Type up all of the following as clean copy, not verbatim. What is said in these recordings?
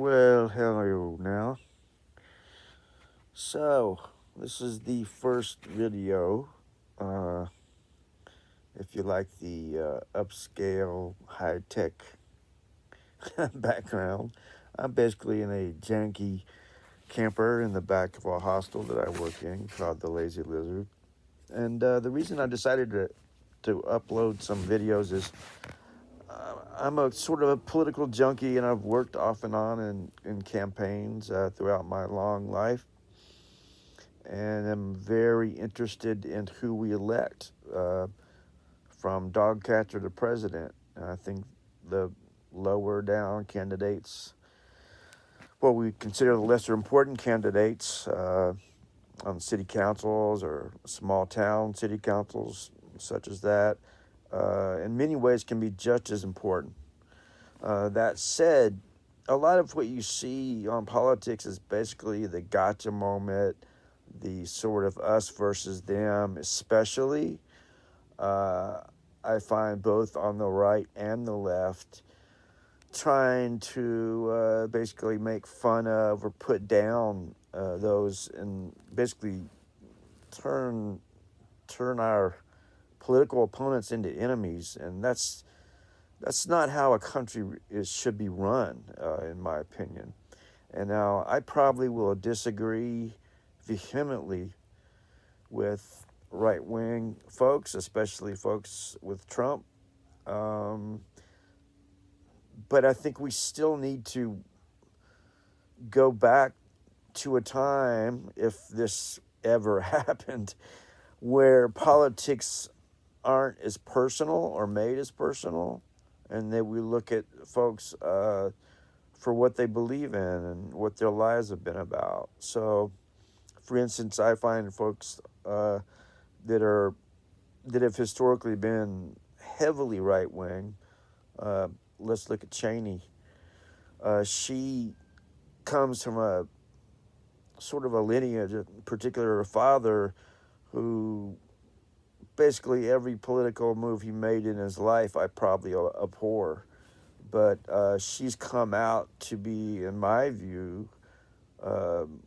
Well, hello now. So, this is the first video. Uh, if you like the upscale, high tech background, I'm basically in a janky camper in the back of a hostel that I work in called the Lazy Lizard. And the reason I decided to upload some videos is I'm a sort of a political junkie, and I've worked off and on in campaigns throughout my long life, and I'm very interested in who we elect, from dog catcher to president. I think the lower down candidates, what we consider the lesser important candidates on city councils or small town city councils, such as that, in many ways can be just as important. That said, a lot of what you see on politics is basically the gotcha moment, the sort of us versus them, especially. Uh, I find both on the right and the left trying to basically make fun of or put down those, and basically turn our political opponents into enemies, and that's not how a country should be run, in my opinion. And now I probably will disagree vehemently with right wing folks, especially folks with Trump. Um, but I think we still need to go back to a time, if this ever happened, where politics aren't as personal or made as personal, and that we look at folks for what they believe in and what their lives have been about. So, for instance, I find folks that are that have historically been heavily right wing. Let's look at Cheney. She comes from a sort of a lineage, in particular her father, who basically every political move he made in his life I probably abhor. But she's come out to be, in my view, um,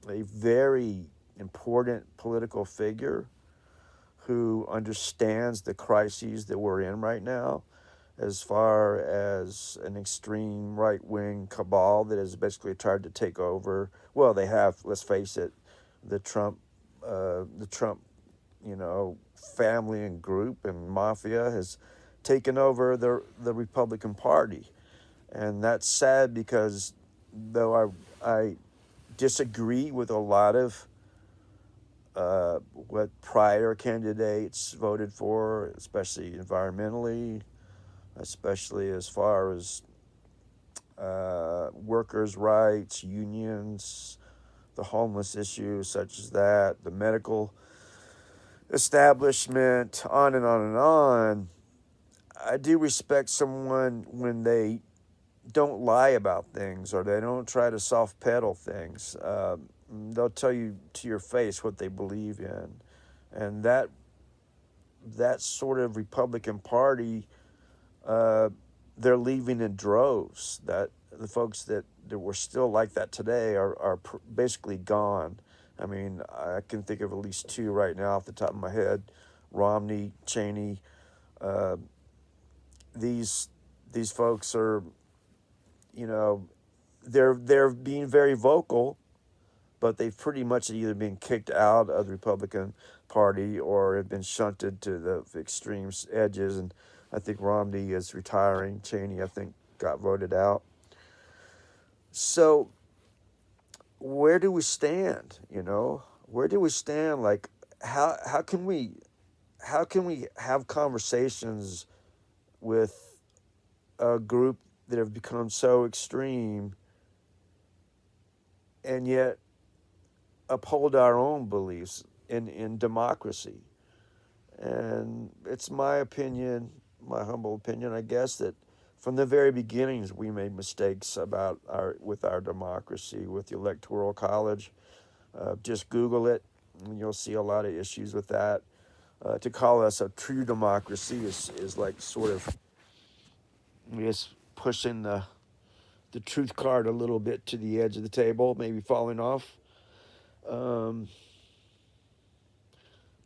a very important political figure who understands the crises that we're in right now, as far as an extreme right-wing cabal that has basically tried to take over. Well, they have. Let's face it, the Trump, the Trump, family and group and mafia has taken over the Republican Party, and that's sad because though I disagree with a lot of what prior candidates voted for, especially environmentally, especially as far as workers' rights, unions, the homeless issue, such as that, the medical establishment, on and on and on. I do respect someone when they don't lie about things or they don't try to soft pedal things. They'll tell you to your face what they believe in, and that sort of Republican Party, uh, they're leaving in droves. That the folks that were still like that today are basically gone. I mean, I can think of at least two right now off the top of my head: Romney, Cheney. Uh, these folks are, you know, they're being very vocal, but they've pretty much either been kicked out of the Republican Party or have been shunted to the extreme edges. And I think Romney is retiring. Cheney, I think, got voted out. So where do we stand? Where do we stand? Like, how can we have conversations with a group that have become so extreme and yet uphold our own beliefs in democracy? And it's my opinion, my humble opinion, I guess, that from the very beginnings we made mistakes about our democracy with the Electoral College. Just Google it, and you'll see a lot of issues with that. To call us a true democracy is like sort of just pushing the truth card a little bit to the edge of the table, maybe falling off. Um,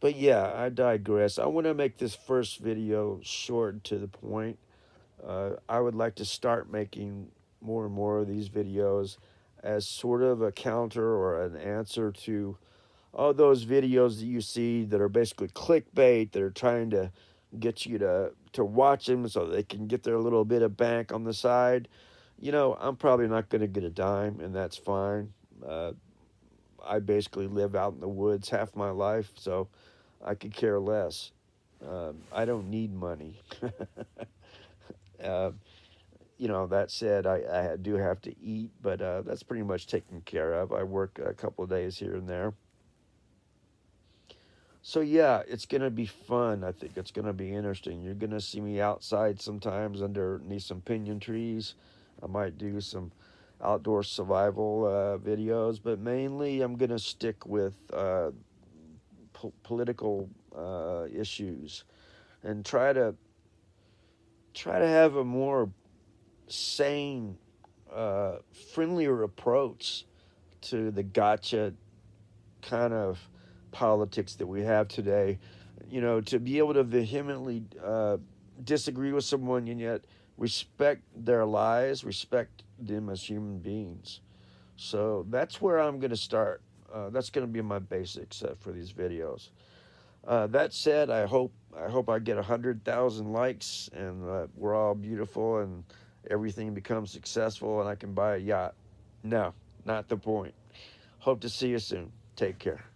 but yeah, I digress. I want to make this first video short and to the point. I would like to start making more and more of these videos as sort of a counter or an answer to all those videos that you see that are basically clickbait, that are trying to get you to watch them so they can get their little bit of bank on the side. You know, I'm probably not going to get a dime, and that's fine. Uh, I basically live out in the woods half my life, so I could care less. I don't need money. uh, you know, that said, I do have to eat, but that's pretty much taken care of. I work a couple of days here and there. So yeah, it's gonna be fun. I think it's gonna be interesting. You're gonna see me outside sometimes underneath some pinyon trees. I might do some outdoor survival videos, but mainly I'm gonna stick with political issues and try to have a more sane, friendlier approach to the gotcha kind of politics that we have today. You know, to be able to vehemently disagree with someone and yet respect their lives, respect them as human beings. So that's where I'm going to start. That's going to be my basics for these videos. That said, I hope I get 100,000 likes and we're all beautiful and everything becomes successful and I can buy a yacht. No, not the point. Hope to see you soon. Take care.